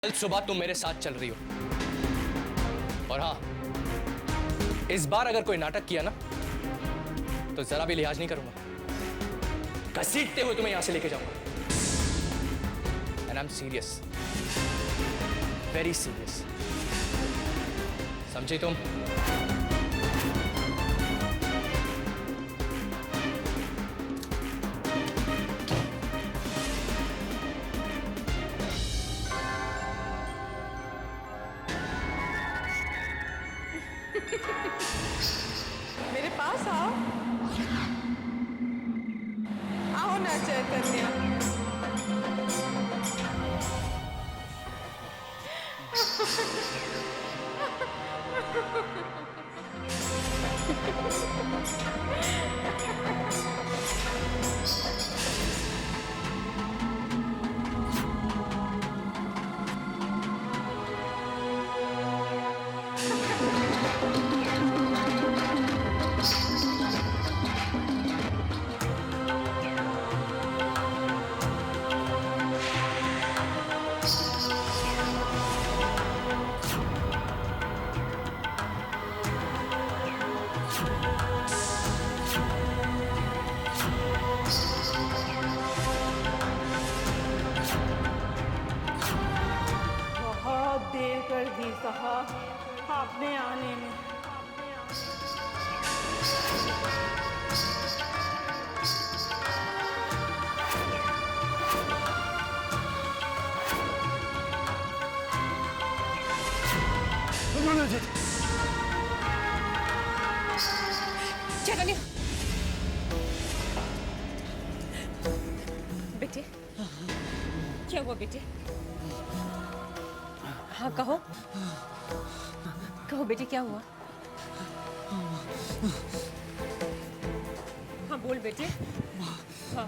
कल सुबह तुम मेरे साथ चल रही हो और हाँ, इस बार अगर कोई नाटक किया ना तो जरा भी लिहाज नहीं करूंगा, घसीटते हुए तुम्हें यहां से लेके जाऊंगा। And I am serious, very serious, समझी तुम? मेरे पास आओ, आओ ना चैतन्य। बहुत देर कर दी साहब आपने आने में। चैतन्य, बेटे क्या हुआ बेटे? हाँ कहो, कहो बेटे क्या हुआ? हाँ बोल बेटे। हाँ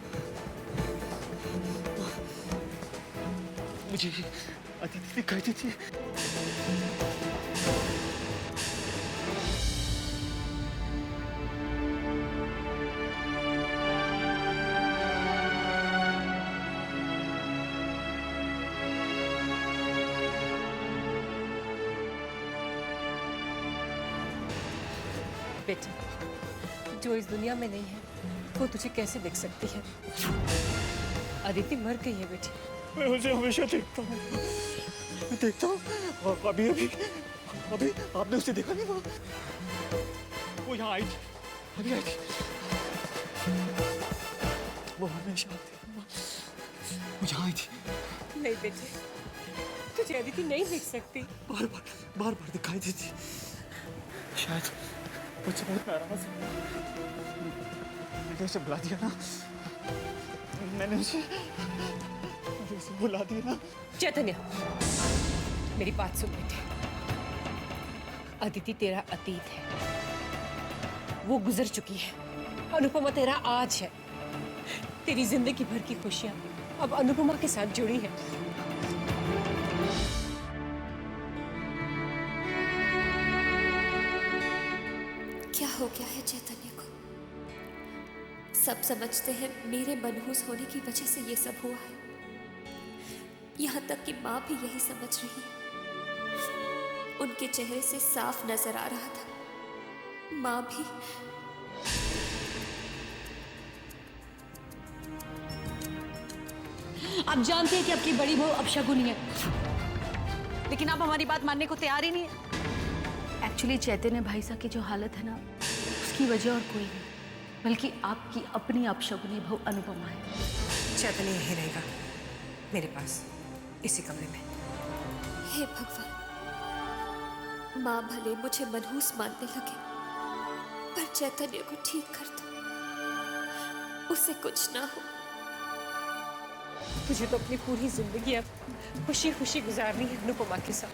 मुझे अदिति दिखाई देती है। बेटे, जो इस दुनिया में नहीं है वो तुझे कैसे देख सकती है? अदिति मर गई है बेटे। मैं उसे हमेशा देखता हूँ, मैं देखता हूँ। और अभी अभी अभी आपने उसे देखा नहीं? वो यहाँ आई थी, अभी आई थी। वो हमेशा आती है, वो यहाँ आई थी। नहीं बेटे, तुझे अदिति नहीं देख सकती। बार बार दिखाई देती। शायद मुझसे बहुत नाराज है। मैंने उसे बुला दिया ना, मैंने उसे बुला दिया ना। चैतन्य, मेरी बात सुन बेटे। अदिति तेरा अतीत है, वो गुजर चुकी है। अनुपमा तेरा आज है। तेरी जिंदगी भर की खुशियां अब अनुपमा के साथ जुड़ी है। क्या हो गया है चैतन्य को? सब समझते हैं मेरे मनहूस होने की वजह से ये सब हुआ है। यहाँ तक कि माँ भी यही समझ रही है। उनके चेहरे से साफ नजर आ रहा था। माँ भी आप जानते हैं कि आपकी बड़ी बहू अपशगुनी है, लेकिन आप हमारी बात मानने को तैयार ही नहीं है। एक्चुअली चैतन्य भाई साहब की जो हालत है ना, उसकी वजह और कोई नहीं, बल्कि आपकी अपनी अपशगुनी बहू अनुपमा है। चैतन्य यहीं रहेगा मेरे पास, इसी कमरे में। हे भगवान, माँ भले मुझे मनहूस मानने लगे, पर चैतन्य को ठीक कर दो, उसे कुछ ना हो। तुझे तो अपनी पूरी जिंदगी अब खुशी खुशी गुजारनी है अनुपमा के साथ।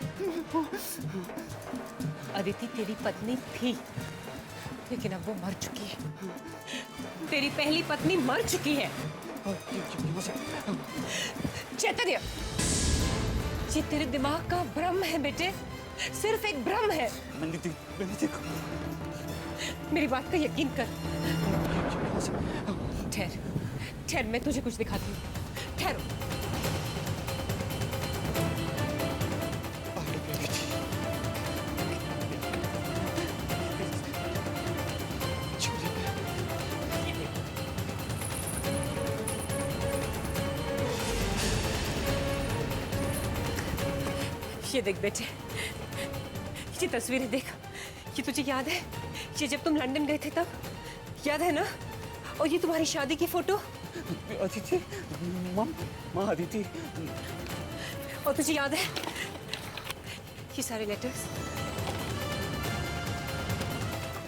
अदिति तेरी पत्नी थी, लेकिन अब वो मर चुकी है। तेरी पहली पत्नी मर चुकी है। चैतन्य, ये तेरे दिमाग का भ्रम है बेटे, सिर्फ एक भ्रम है। मैंने देखा। मेरी बात का यकीन कर। ठहर, मैं तुझे कुछ दिखाती हूँ। ठहरो। ये देख बेटे, ये तस्वीरें देख, ये तुझे याद है ये जब तुम लंदन गए थे तब, याद है ना? और ये तुम्हारी शादी की फोटो। अदिति, माँ अदिति। और तुझे याद है ये सारे लेटर्स?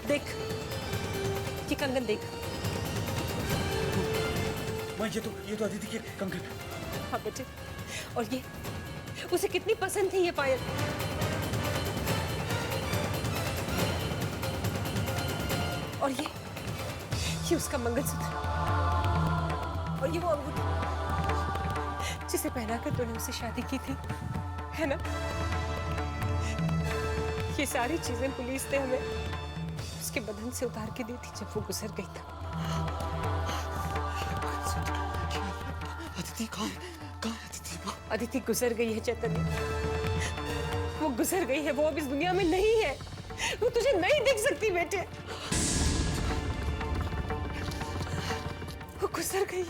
देख, ये कंगन देख। माँ ये तो अदिति के कंगन। हाँ बेटे, और ये उसे कितनी पसंद थी ये पायल। और ये उसका मंगलसूत्र, और ये वो अंगूठी जिसे पहनाकर तूने उससे शादी की थी, है ना? ये सारी चीजें पुलिस ने हमें उसके बदन से उतार के दी थी जब वो गुजर गई था। अदिति कहाँ है अदिति? माँ अदिति गुजर गई है चैतन्य, वो गुजर गई है, वो अब इस दुनिया में नहीं है, वो तुझे नहीं देख सकती बेटे, वो गुजर गई।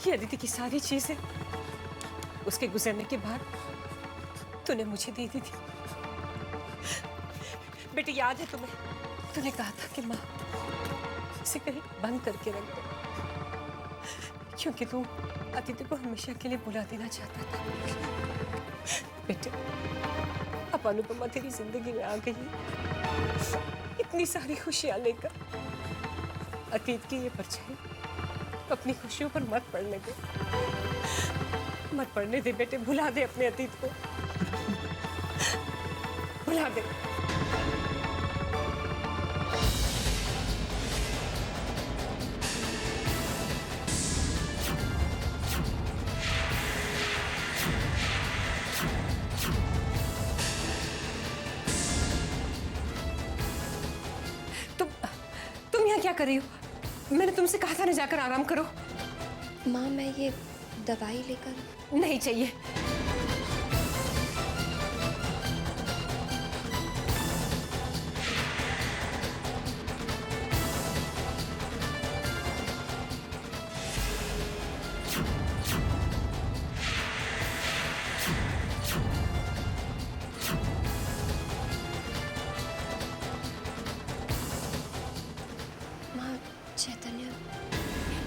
ये अदिति की सारी चीजें उसके गुजरने के बाद तूने मुझे दे दी थी। बेटे याद है तुम्हें, तूने कहा था कि माँ इसे कहीं बंद करके रख दो, क्योंकि तू अदिति को हमेशा के लिए बुला देना चाहता था। बेटे अब अनुपमा तेरी जिंदगी में आ गई है, इतनी सारी खुशियां लेकर। अतीत की ये परछाई अपनी खुशियों पर मत पड़ने दे, मत पड़ने दे बेटे, भुला दे अपने अतीत को, भुला दे। तुम यहाँ क्या कर रही हो? मैंने तुमसे कहा था ना जाकर आराम करो। माँ मैं ये दवाई लेकर। नहीं चाहिए।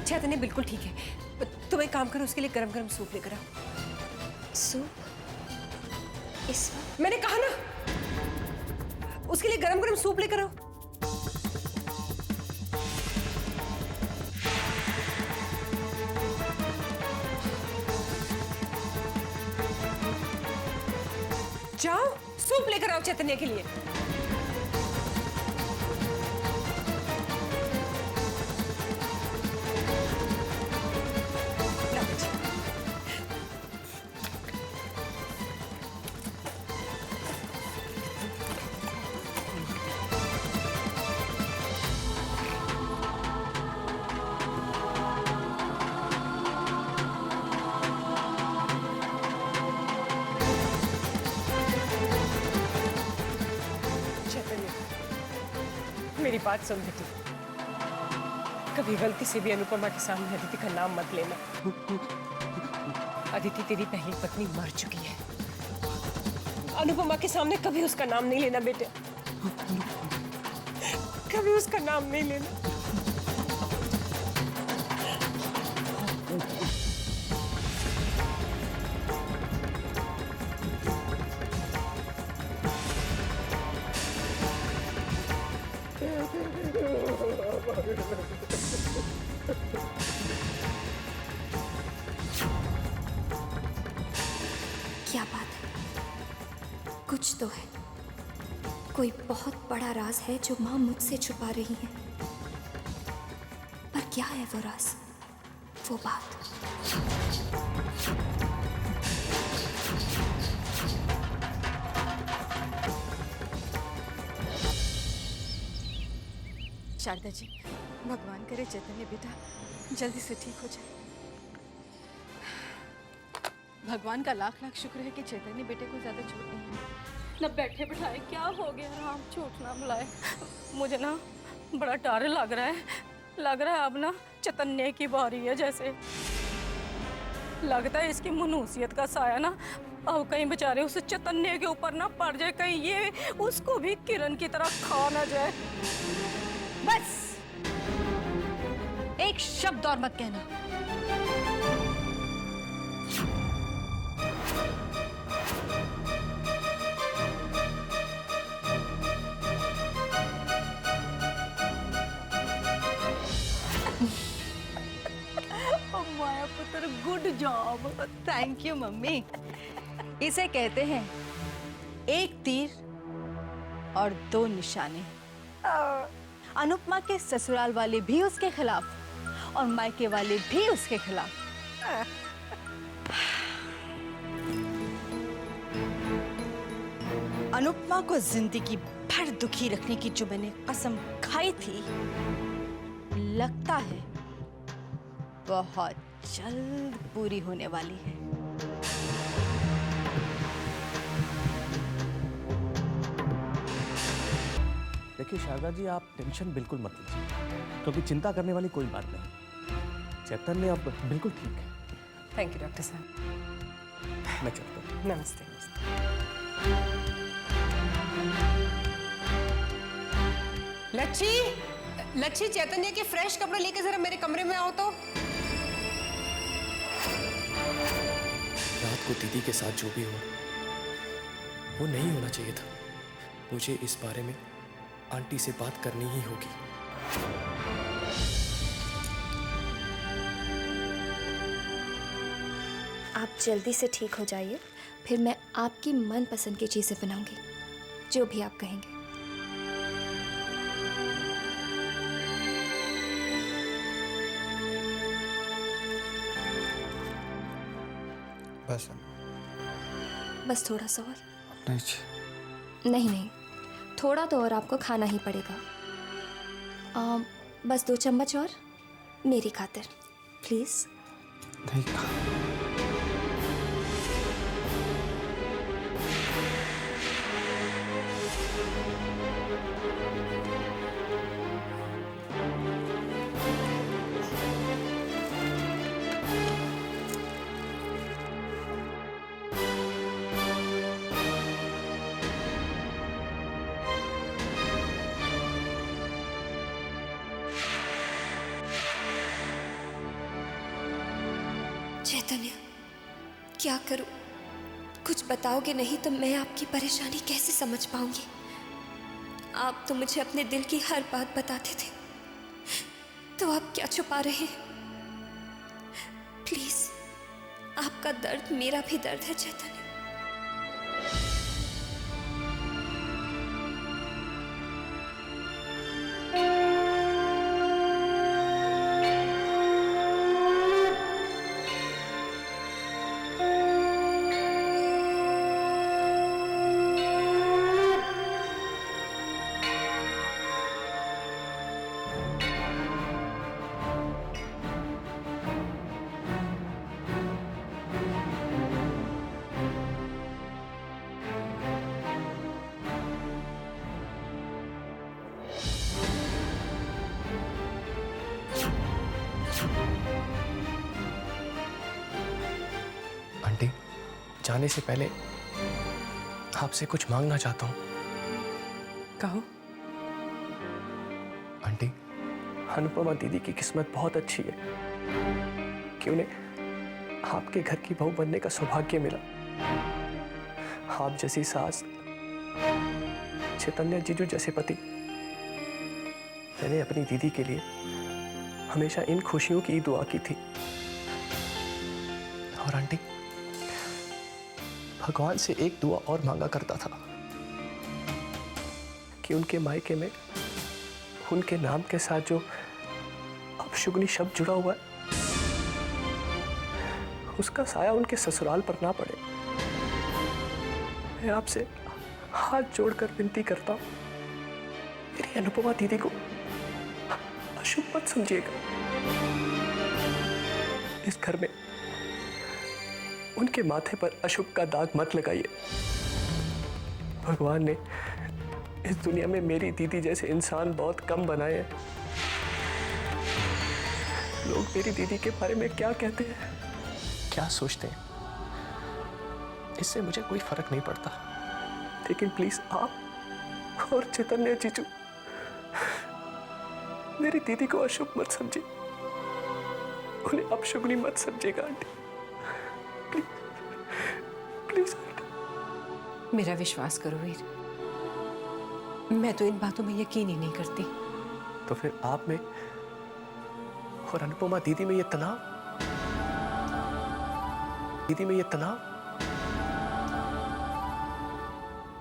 चैतन्य बिल्कुल ठीक है, तुम एक काम करो, उसके लिए गरम गरम सूप लेकर आओ। सूप? इस वक्त? मैंने कहा ना, उसके लिए गरम गरम सूप लेकर आओ। जाओ सूप लेकर आओ चैतन्य के लिए। मेरी बात सुन बेटी, कभी गलती से भी अनुपमा के सामने अदिति का नाम मत लेना। अदिति तेरी पहली पत्नी मर चुकी है, अनुपमा के सामने कभी उसका नाम नहीं लेना बेटे, कभी उसका नाम नहीं लेना। क्या बात है? कुछ तो है, कोई बहुत बड़ा राज है जो माँ मुझसे छुपा रही है। पर क्या है वो राज, वो बात? शारदा जी, भगवान करे चैतन्य बेटा जल्दी से ठीक हो जाए। भगवान का लाख लाख शुक्र है कि चैतन्य बेटे को ज्यादा चोट नहीं है। न बैठे बिठाए क्या हो गया राम, चोट ना बुलाए। मुझे ना बड़ा डर लग रहा है, अब ना चैतन्य की बारी है। जैसे लगता है इसकी मनुष्यत का साया ना अब कहीं बेचारे उस चैतन्य के ऊपर ना पड़ जाए, कहीं ये उसको भी किरण की तरह खा ना जाए। बस एक शब्द और मत कहना। माया पुत्र, good job. Thank you mummy. इसे कहते हैं एक तीर और 2 निशाने। अनुपमा के ससुराल वाले भी उसके खिलाफ और मायके वाले भी उसके खिलाफ। अनुपमा को जिंदगी भर दुखी रखने की जो मैंने कसम खाई थी, लगता है बहुत जल्द पूरी होने वाली है। देखिए शारदा जी, आप टेंशन बिल्कुल मत लीजिए, क्योंकि चिंता करने वाली कोई बात नहीं। चैतन्य अब बिल्कुल ठीक है। थैंक यू डॉक्टर साहब। मैं चलता हूँ। नमस्ते। लच्छी, लच्छी, चैतन्य के फ्रेश कपड़े लेके जरा मेरे कमरे में आओ तो। रात को दीदी के साथ जो भी हुआ वो नहीं होना चाहिए था। मुझे इस बारे में आंटी से बात करनी ही होगी। आप जल्दी से ठीक हो जाइए, फिर मैं आपकी मनपसंद की चीज़ें बनाऊंगी, जो भी आप कहेंगे। बस थोड़ा सा और। नहीं नहीं, थोड़ा तो और आपको खाना ही पड़ेगा। बस 2 चम्मच और, मेरी खातिर प्लीज। चैतन्य, क्या करूं? कुछ बताओगे नहीं तो मैं आपकी परेशानी कैसे समझ पाऊंगी? आप तो मुझे अपने दिल की हर बात बताते थे, तो आप क्या छुपा रहे हैं? प्लीज, आपका दर्द मेरा भी दर्द है चैतन्य। आंटी, जाने से पहले आपसे कुछ मांगना चाहता हूँ। कहो। आंटी, अनुपमा दीदी की किस्मत बहुत अच्छी है कि उन्हें आपके घर की बहू बनने का सौभाग्य मिला। आप जैसी सास, चैतन्य जीजू जैसे पति। मैंने अपनी दीदी के लिए हमेशा इन खुशियों की दुआ की थी। और आंटी, भगवान से एक दुआ और मांगा करता था कि उनके मायके में उनके नाम के साथ जो अपशुगनी शब्द जुड़ा हुआ है, उसका साया उनके ससुराल पर ना पड़े। मैं आपसे हाथ जोड़कर विनती करता हूं, मेरी अनुपमा दीदी को अशुभ मत समझिएगा। इस घर में उनके माथे पर अशुभ का दाग मत लगाइए। भगवान ने इस दुनिया में मेरी दीदी जैसे इंसान बहुत कम बनाए हैं। लोग मेरी दीदी के बारे में क्या कहते हैं, क्या सोचते हैं, इससे मुझे कोई फर्क नहीं पड़ता, लेकिन प्लीज आप और चैतन्य जीजू मेरी दीदी को अशुभ मत समझिए, उन्हें अपशुगनी मत समझिएगा आंटी, प्लीज प्लीज आंटी। मेरा विश्वास करो वीर, मैं तो इन बातों में यकीन ही नहीं करती। तो फिर आप में और अनुपमा दीदी में ये तनाव, दीदी में ये तनाव,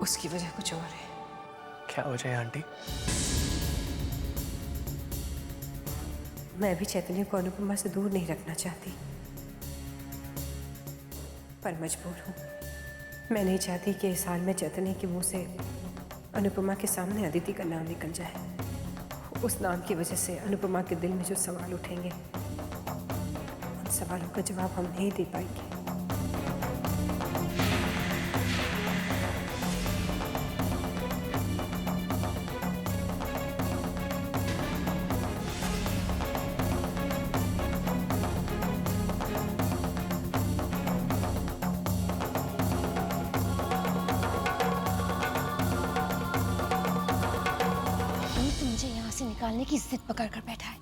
उसकी वजह कुछ और है। क्या वजह है आंटी? मैं भी चैतन्य को अनुपमा से दूर नहीं रखना चाहती, पर मजबूर हूँ। मैं नहीं चाहती कि इस हाल में चैतन्य के मुंह से अनुपमा के सामने अदिति का नाम निकल जाए। उस नाम की वजह से अनुपमा के दिल में जो सवाल उठेंगे, उन सवालों का जवाब हम नहीं दे पाएंगे। निकालने की जिद पकड़ कर बैठा है।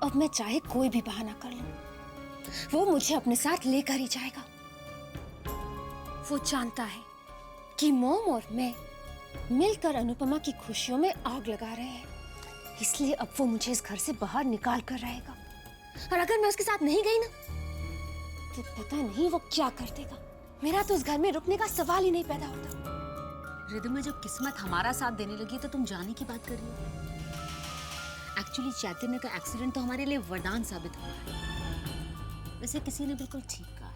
अब मैं चाहे कोई भी बहाना कर लूं, वो मुझे अपने साथ लेकर ही जाएगा। वो जानता है कि मोम और मैं मिलकर अनुपमा की खुशियों में आग लगा रहे हैं, इसलिए अब वो मुझे इस घर से बाहर निकाल कर रहेगा। और अगर मैं उसके साथ नहीं गई ना, तो पता नहीं वो क्या कर देगा। मेरा तो उस घर में रुकने का सवाल ही नहीं पैदा होता। रिदमा, जब किस्मत हमारा साथ देने लगी तो तुम जाने की बात कर रही हो। एक्चुअली चैतन्य का एक्सीडेंट तो हमारे लिए वरदान साबित हुआ है। वैसे किसी ने बिल्कुल ठीक कहा है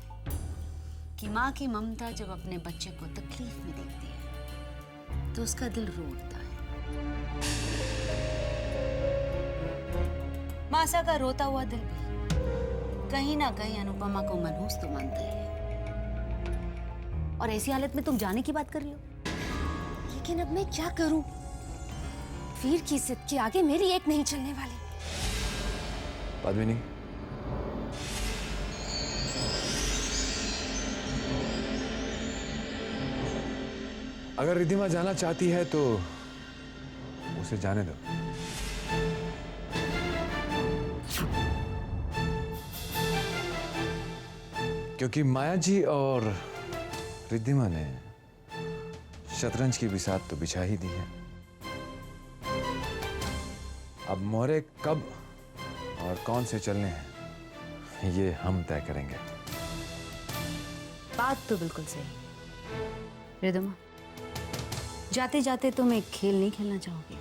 कि माँ की ममता जब अपने बच्चे को तकलीफ में देखती है तो उसका दिल रो उठता है। मासा का रोता हुआ दिल भी कहीं ना कहीं अनुपमा को मनहूस तो मानता ही है। और ऐसी हालत में तुम जाने की बात कर रही हो। लेकिन अब मैं क्या करूं? वीर की जिद के आगे मेरी एक नहीं चलने वाली। पद्मिनी, अगर रिद्धिमा जाना चाहती है तो उसे जाने दो। क्योंकि माया जी और रिद्धिमा ने शतरंज की बिसात तो बिछा ही दी है। अब मोहरे कब और कौन से चलने हैं ये हम तय करेंगे। बात तो बिल्कुल सही। रिदमा, जाते जाते तुम एक खेल नहीं खेलना चाहोगे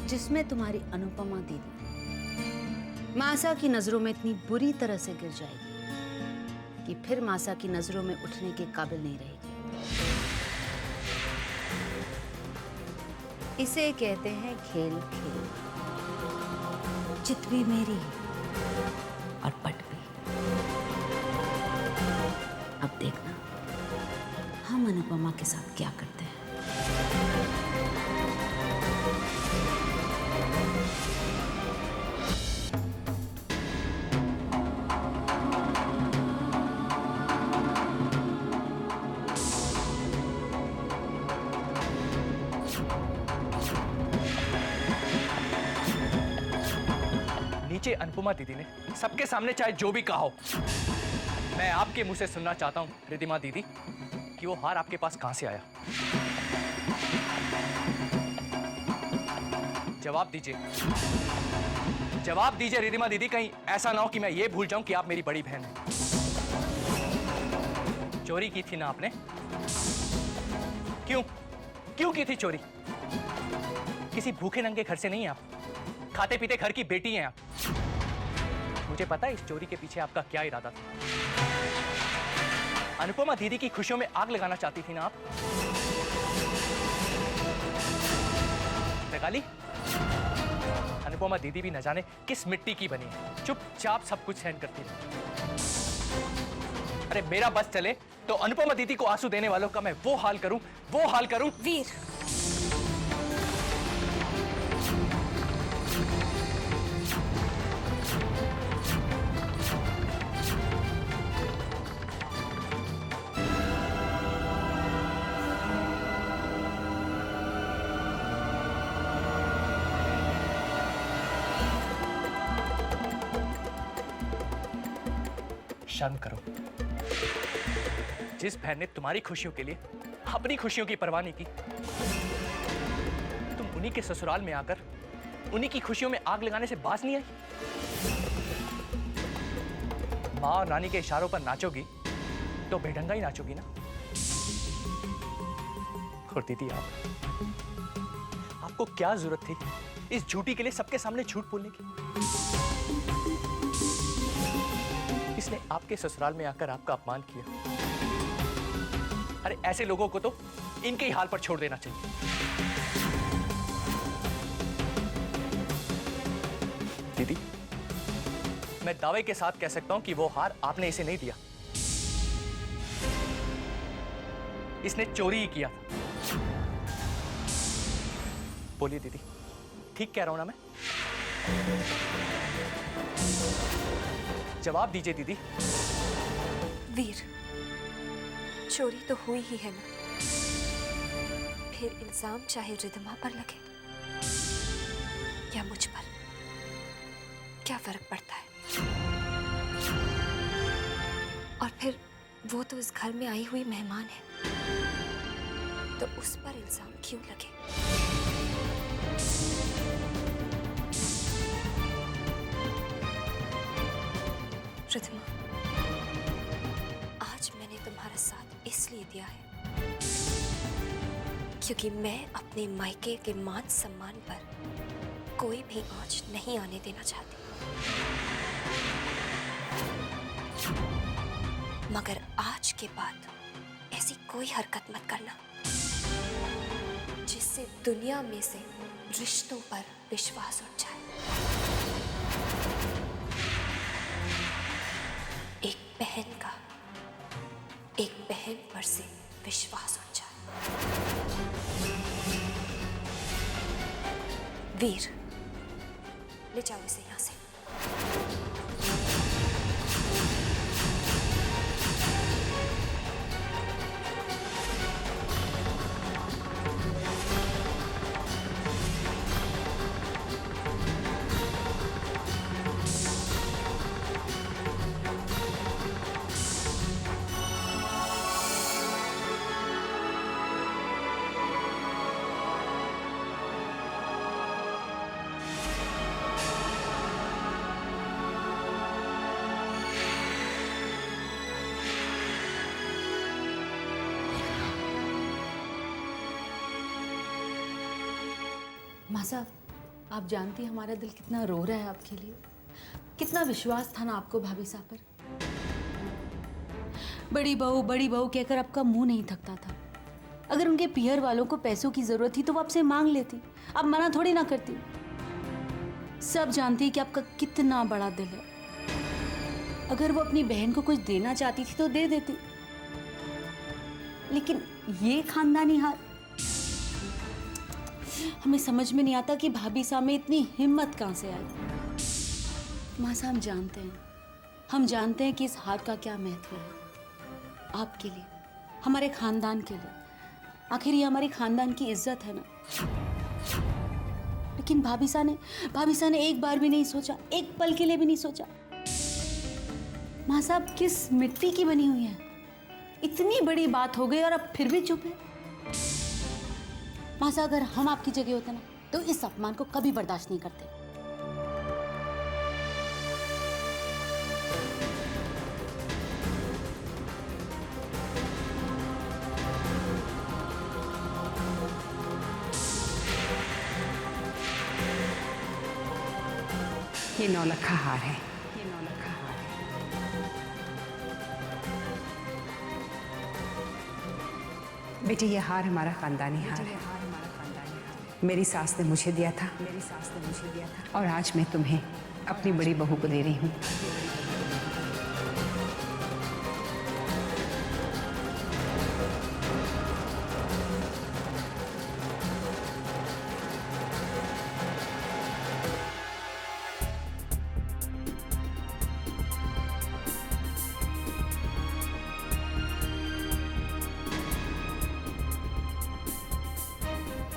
जिसमें तुम्हारी अनुपमा दीदी मासा की नजरों में इतनी बुरी तरह से गिर जाएगी कि फिर मासा की नजरों में उठने के काबिल नहीं रहेगी। इसे कहते हैं खेल खेल। चित भी मेरी और पट भी। अब देखना हम अनुपमा के साथ क्या करते हैं। नीचे अनुपमा दीदी ने सबके सामने चाहे जो भी कहा हो, मैं आपके मुंह से सुनना चाहता हूं रिद्धिमा दीदी कि वो हार आपके पास कहां से आया। जवाब दीजिए, जवाब दीजिए रिद्धिमा दीदी। कहीं ऐसा ना हो कि मैं ये भूल जाऊं कि आप मेरी बड़ी बहन हैं। चोरी की थी ना आपने? क्यों की थी चोरी? किसी भूखे नंगे घर से नहीं है आप, खाते पीते घर की बेटी हैं आप। मुझे पता है इस चोरी के पीछे आपका क्या इरादा था। अनुपमा दीदी की खुशियों में आग लगाना चाहती थी ना आप। लगा ली? अनुपमा दीदी भी न जाने किस मिट्टी की बनी है, चुपचाप सब कुछ सहन करती है। अरे मेरा बस चले तो अनुपमा दीदी को आंसू देने वालों का मैं वो हाल करूं। वीर, शर्म करो। जिस बहन ने तुम्हारी खुशियों के लिए अपनी खुशियों की परवाह नहीं की, तुम उन्हीं के ससुराल में आकर उन्हीं की खुशियों में आग लगाने से बाज नहीं आई। माँ और रानी के इशारों पर नाचोगी तो बेढंगा ही नाचोगी ना। और दीदी, आपको क्या जरूरत थी इस झूठी के लिए सबके सामने झूठ बोलने की? इसने आपके ससुराल में आकर आपका अपमान किया। अरे ऐसे लोगों को तो इनके ही हाल पर छोड़ देना चाहिए। दीदी, मैं दावे के साथ कह सकता हूं कि वो हार आपने इसे नहीं दिया, इसने चोरी ही किया था। बोलिए दीदी, ठीक कह रहा हूं ना मैं? जवाब दीजिए दीदी। वीर, चोरी तो हुई ही है ना, फिर इल्जाम चाहे रिद्धिमा पर लगे या मुझ पर, क्या फर्क पड़ता है? और फिर वो तो इस घर में आई हुई मेहमान है, तो उस पर इल्जाम क्यों लगे? रिद्धिमा, आज मैंने तुम्हारा साथ इसलिए दिया है क्योंकि मैं अपने मायके के मान सम्मान पर कोई भी आंच नहीं आने देना चाहती। मगर आज के बाद ऐसी कोई हरकत मत करना जिससे दुनिया में से रिश्तों पर विश्वास उठ जाए। एक बहन पर से विश्वास उठ जाए। वीर, ले जाओ इसे यहां से। माँ साहब, आप जानती हैं हमारा दिल कितना रो रहा है आपके लिए। कितना विश्वास था ना आपको भाभी साहब पर। बड़ी बहू कहकर आपका मुंह नहीं थकता था। अगर उनके पियर वालों को पैसों की जरूरत थी तो वो आपसे मांग लेती, आप मना थोड़ी ना करती। सब जानती है कि आपका कितना बड़ा दिल है। अगर वो अपनी बहन को कुछ देना चाहती थी तो दे देती, लेकिन ये खानदानी हाल, हमें समझ में नहीं आता कि भाभी साहब में इतनी हिम्मत कहां से आई। माँ साहब, हम जानते हैं कि इस हार का क्या महत्व है आपके लिए, हमारे खानदान के लिए। आखिर ये हमारे खानदान की इज्जत है ना। लेकिन भाभी साहब ने एक बार भी नहीं सोचा, एक पल के लिए भी नहीं सोचा। माँ साहब किस मिट्टी की बनी हुई है? इतनी बड़ी बात हो गई और अब फिर भी चुप है। माँ साहब, अगर हम आपकी जगह होते ना तो इस अपमान को कभी बर्दाश्त नहीं करते। ये 9 लाख का हार है। ये 9 लाख का हार है। बेटी, ये हार हमारा खानदानी हार है। मेरी सास ने मुझे दिया था। और आज मैं तुम्हें अपनी बड़ी बहू को दे रही हूँ।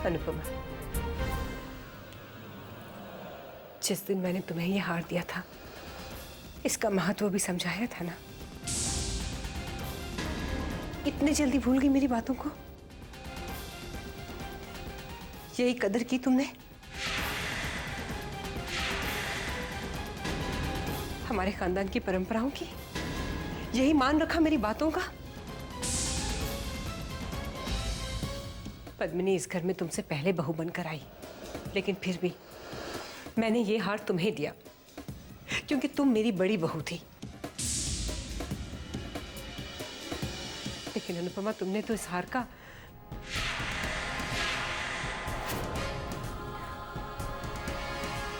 अनुपमा, जिस दिन मैंने तुम्हें ये हार दिया था, इसका महत्व भी समझाया था ना। इतने जल्दी भूल गई मेरी बातों को? यही कदर की तुमने हमारे खानदान की परंपराओं की? यही मान रखा मेरी बातों का? पद्मिनी इस घर में तुमसे पहले बहू बनकर आई, लेकिन फिर भी मैंने ये हार तुम्हें दिया क्योंकि तुम मेरी बड़ी बहू थी। लेकिन अनुपमा, तुमने तो इस हार का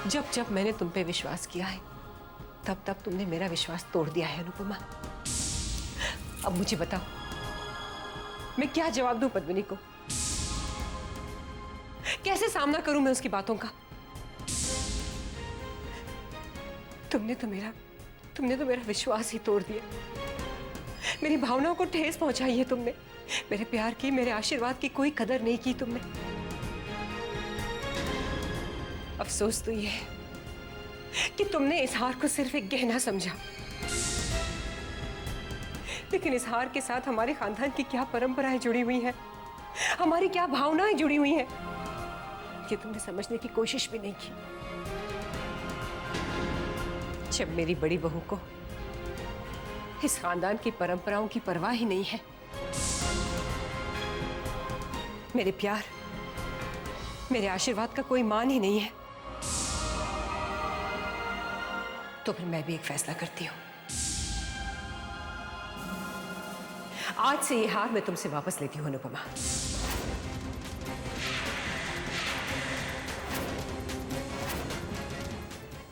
जब जब मैंने तुम पे विश्वास किया है तब तब तुमने मेरा विश्वास तोड़ दिया है अनुपमा। अब मुझे बताओ, मैं क्या जवाब दूं पद्मिनी को? कैसे सामना करूं मैं उसकी बातों का? तुमने तो मेरा विश्वास ही तोड़ दिया। मेरी भावनाओं को ठेस पहुंचाई है तुमने। मेरे प्यार की, मेरे आशीर्वाद की कोई कदर नहीं की तुमने। अफसोस तो ये है कि तुमने इस हार को सिर्फ एक गहना समझा, लेकिन इस हार के साथ हमारे खानदान की क्या परंपराएं जुड़ी हुई हैं, हमारी क्या भावनाएं जुड़ी हुई हैं, ये तुमने समझने की कोशिश भी नहीं की। जब मेरी बड़ी बहू को इस खानदान की परंपराओं की परवाह ही नहीं है, मेरे प्यार, मेरे आशीर्वाद का कोई मान ही नहीं है, तो फिर मैं भी एक फैसला करती हूं। आज से ये हार मैं तुमसे वापस लेती हूं अनुपमा।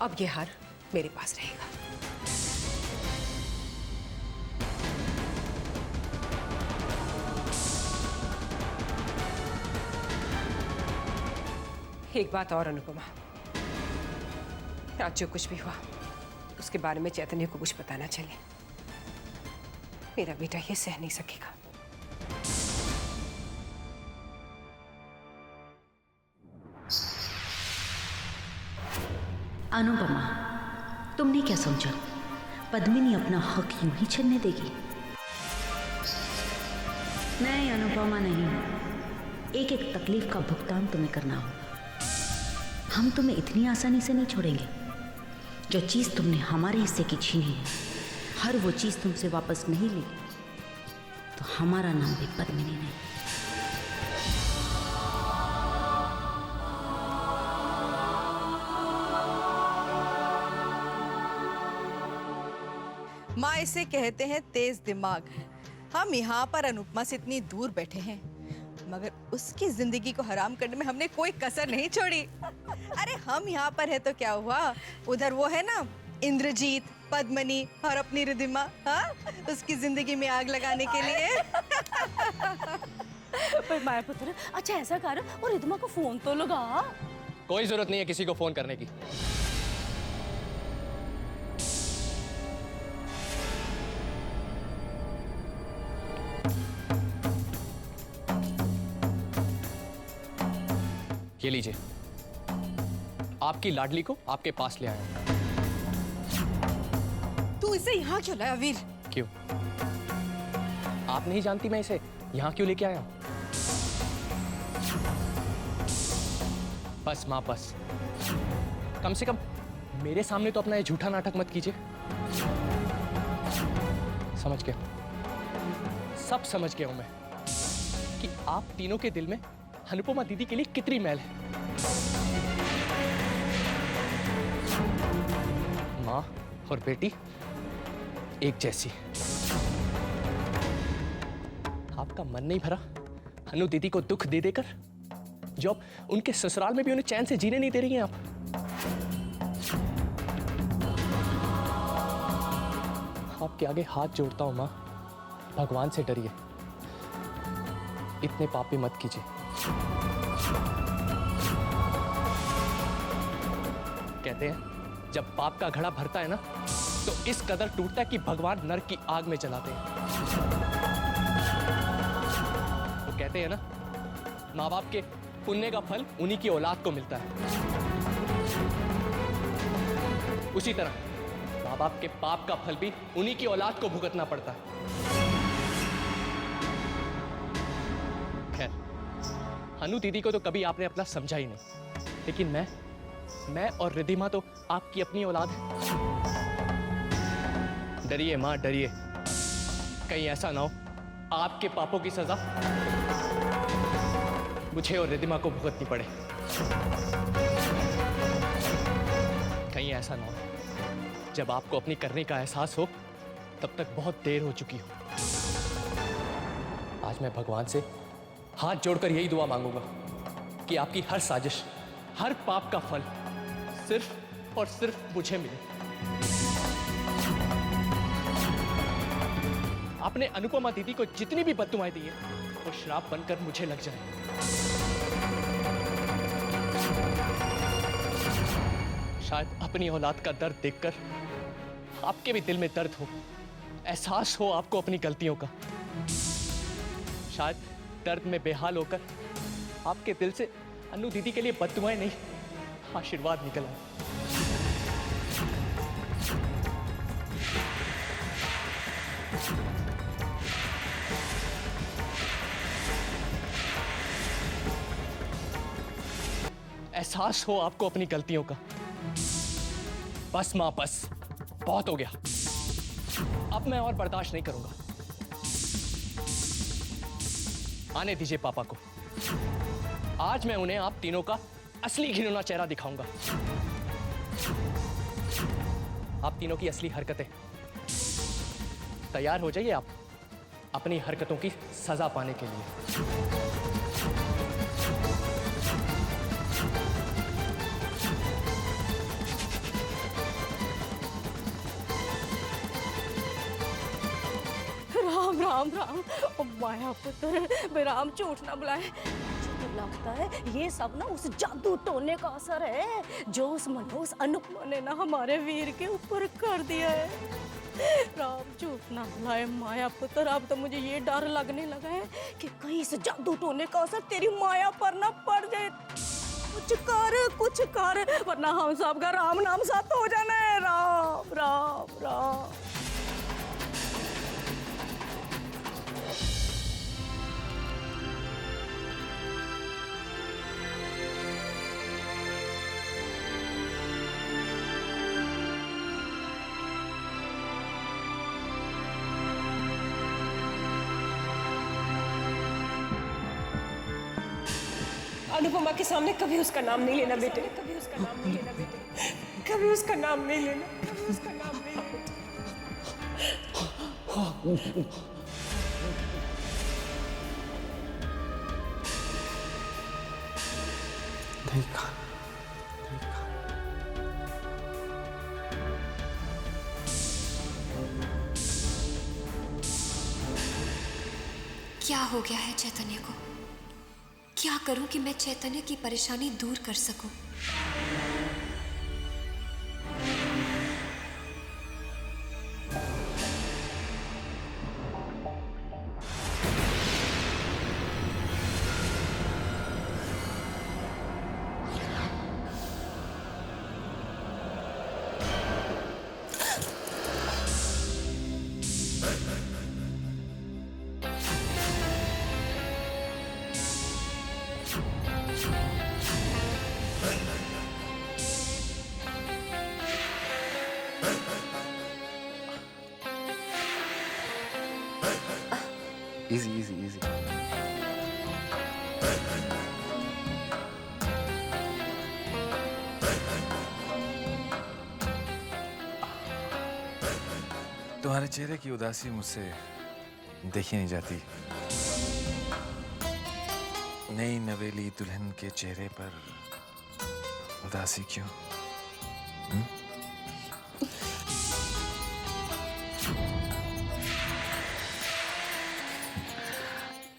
अब ये हार मेरे पास रहेगा। एक बात और अनुपमा, आज जो कुछ भी हुआ उसके बारे में चैतन्य को कुछ पता ना चले। मेरा बेटा ये सह नहीं सकेगा। अनुपमा, तुमने क्या समझा? पद्मिनी अपना हक यूं ही छीनने देगी? नहीं अनुपमा, नहीं। एक एक तकलीफ का भुगतान तुम्हें करना होगा। हम तुम्हें इतनी आसानी से नहीं छोड़ेंगे। जो चीज़ तुमने हमारे हिस्से की छीनी है, हर वो चीज़ तुमसे वापस नहीं ली तो हमारा नाम भी पद्मिनी नहीं। माँ इसे कहते हैं तेज दिमाग। हम यहाँ पर अनुपमा से इतनी दूर बैठे हैं, मगर उसकी जिंदगी को हराम करने में हमने कोई कसर नहीं छोड़ी। अरे हम यहाँ पर है तो क्या हुआ, उधर वो है ना इंद्रजीत, पद्मिनी और अपनी रिद्धिमा, हाँ, उसकी जिंदगी में आग लगाने के लिए। पर माया पुत्र, अच्छा ऐसा कर और रिद्धिमा को फोन तो लगा। कोई जरूरत नहीं है किसी को फोन करने की। ये लीजिए, आपकी लाडली को आपके पास ले आया। तू इसे यहाँ क्यों लाया वीर? क्यों? आप नहीं जानती मैं इसे यहाँ क्यों लेके आया? बस माँ, बस कम से कम मेरे सामने तो अपना ये झूठा नाटक मत कीजिए। समझ गया, सब समझ गया हूं मैं कि आप तीनों के दिल में अनुपमा दीदी के लिए कितनी मैल है। माँ और बेटी एक जैसी। आपका मन नहीं भरा अनु दीदी को दुख दे देकर, जो अब उनके ससुराल में भी उन्हें चैन से जीने नहीं दे रही हैं आप। आपके आगे हाथ जोड़ता हूं माँ, भगवान से डरिए, इतने पाप भी मत कीजिए। कहते हैं जब पाप का घड़ा भरता है ना, तो इस कदर टूटता है कि भगवान नरक की आग में जलाते हैं। तो कहते हैं ना, माँ बाप के पुण्य का फल उन्हीं की औलाद को मिलता है। उसी तरह माँ बाप के पाप का फल भी उन्हीं की औलाद को भुगतना पड़ता है। अनु दीदी को तो कभी आपने अपना समझा ही नहीं, लेकिन मैं और रिद्धिमा तो आपकी अपनी औलाद है। डरिए माँ, डरिए, कहीं ऐसा ना हो आपके पापों की सजा मुझे और रिद्धिमा को भुगतनी पड़े। कहीं ऐसा ना हो जब आपको अपनी करने का एहसास हो तब तक बहुत देर हो चुकी हो। आज मैं भगवान से हाथ जोड़कर यही दुआ मांगूंगा कि आपकी हर साजिश, हर पाप का फल सिर्फ और सिर्फ मुझे मिले। आपने अनुपमा दीदी को जितनी भी बददुआएं दी है वो श्राप बनकर मुझे लग जाए। शायद अपनी औलाद का दर्द देखकर आपके भी दिल में दर्द हो, एहसास हो आपको अपनी गलतियों का। शायद दर्द में बेहाल होकर आपके दिल से अनु दीदी के लिए बददुआएं नहीं, आशीर्वाद निकल आए। एहसास हो आपको अपनी गलतियों का। बस मां, बस बहुत हो गया, अब मैं और बर्दाश्त नहीं करूंगा। आने दीजिए पापा को, आज मैं उन्हें आप तीनों का असली घिनौना चेहरा दिखाऊंगा। आप तीनों की असली हरकतें। तैयार हो जाइए आप अपनी हरकतों की सजा पाने के लिए। राम राम राम। ओ माया पुत्र, राम झूठ ना बुलाए। मुझे तो लगता है ये सब ना उस जादू टोने का असर है जो उस मनोज अनुपमा ने ना हमारे वीर के ऊपर कर दिया है। राम झूठ ना बुलाए माया पुत्र। अब तो मुझे ये डर लगने लगा है कि कहीं इस जादू टोने का असर तेरी माया पर ना पड़ जाए। कुछ कर वरना हम सब का राम नाम साथ हो जाना है। राम राम राम। अनुपमा के सामने कभी उसका नाम नहीं लेना बेटे, कभी उसका नाम नहीं लेना बेटे, कभी उसका नाम नहीं लेना, कभी उसका नाम नहीं लेना। देखा क्या हो गया है चैतन्य को? क्या करूं कि मैं चैतन्य की परेशानी दूर कर सकूं? Easy easy easy. तुम्हारे चेहरे की उदासी मुझसे देखी नहीं जाती। नई नवेली दुल्हन के चेहरे पर उदासी क्यों?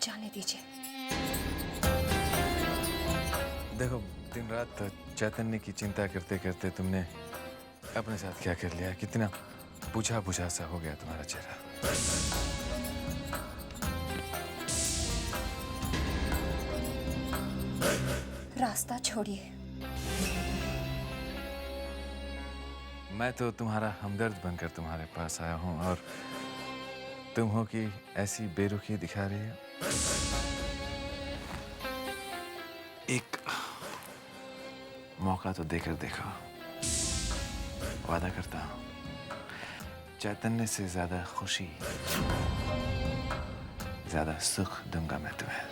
जाने दीजिए। देखो, दिन रात चैतन्य की चिंता करते करते तुमने अपने साथ क्या कर लिया? कितना बुझा बुझा सा हो गया तुम्हारा चेहरा। रास्ता छोड़िए। मैं तो तुम्हारा हमदर्द बनकर तुम्हारे पास आया हूं और तुम हो कि ऐसी बेरुखी दिखा रही हो। एक मौका तो देकर देखो। वादा करता हूं, चैतन्य से ज्यादा खुशी, ज्यादा सुख दूंगा मैं तुम्हें।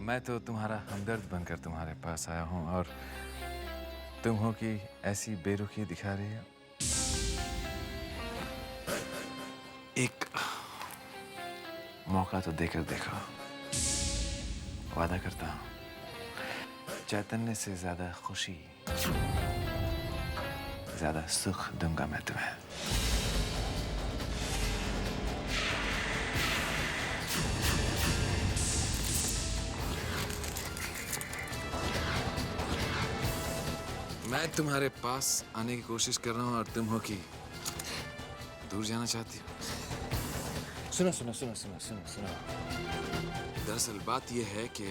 मैं तो तुम्हारा हमदर्द बनकर तुम्हारे पास आया हूं और तुम हो कि ऐसी बेरुखी दिखा रही हो। एक मौका तो देकर देखो। वादा करता हूं, चैतन्य से ज्यादा खुशी, ज्यादा सुख दूंगा मैं तुम्हें। मैं तुम्हारे पास आने की कोशिश कर रहा हूं और तुम हो कि दूर जाना चाहती हो। सुनो सुनो सुनो सुनो सुनो सुनो। दरअसल बात यह है कि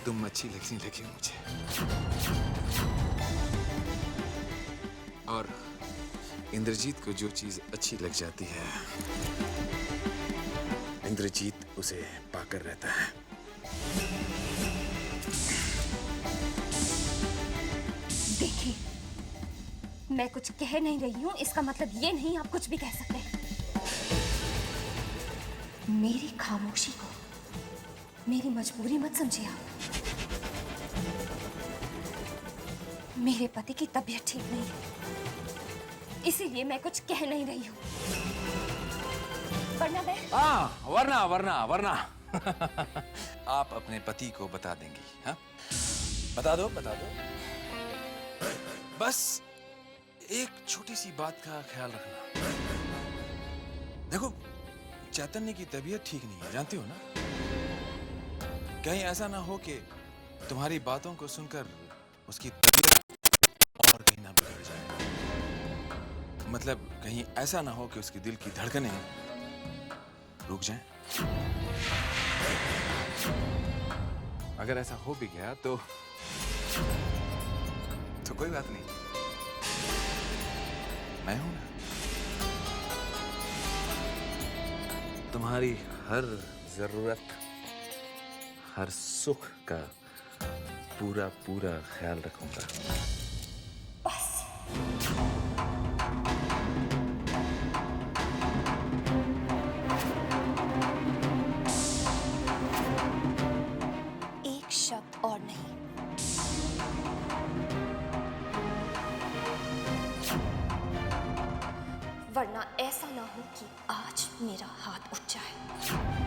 तुम अच्छी लगने लगी हो मुझे, और इंद्रजीत को जो चीज अच्छी लग जाती है, इंद्रजीत उसे पाकर रहता है। देखिए, मैं कुछ कह नहीं रही हूँ, इसका मतलब ये नहीं आप कुछ भी कह सकते हैं। मेरी खामोशी को मेरी मजबूरी मत समझिए आप। मेरे पति की तबीयत ठीक नहीं है, इसीलिए मैं कुछ कह नहीं रही हूँ। वरना मैं वरना वरना वरना आप अपने पति को बता देंगी? हाँ, बता दो बता दो। बस एक छोटी सी बात का ख्याल रखना। देखो, चैतन्य की तबीयत ठीक नहीं है, जानती हो ना। कहीं ऐसा ना हो कि तुम्हारी बातों को सुनकर उसकी तबीयत और कहीं ना बिगड़ जाए। मतलब कहीं ऐसा ना हो कि उसके दिल की धड़कनें रुक जाएं। अगर ऐसा हो भी गया तो कोई बात नहीं, मैं हूं ना। तुम्हारी हर जरूरत, हर सुख का पूरा पूरा ख्याल रखूंगा। एक शब्द और नहीं। वरना ऐसा ना हो कि आज मेरा हाथ उठ जाए।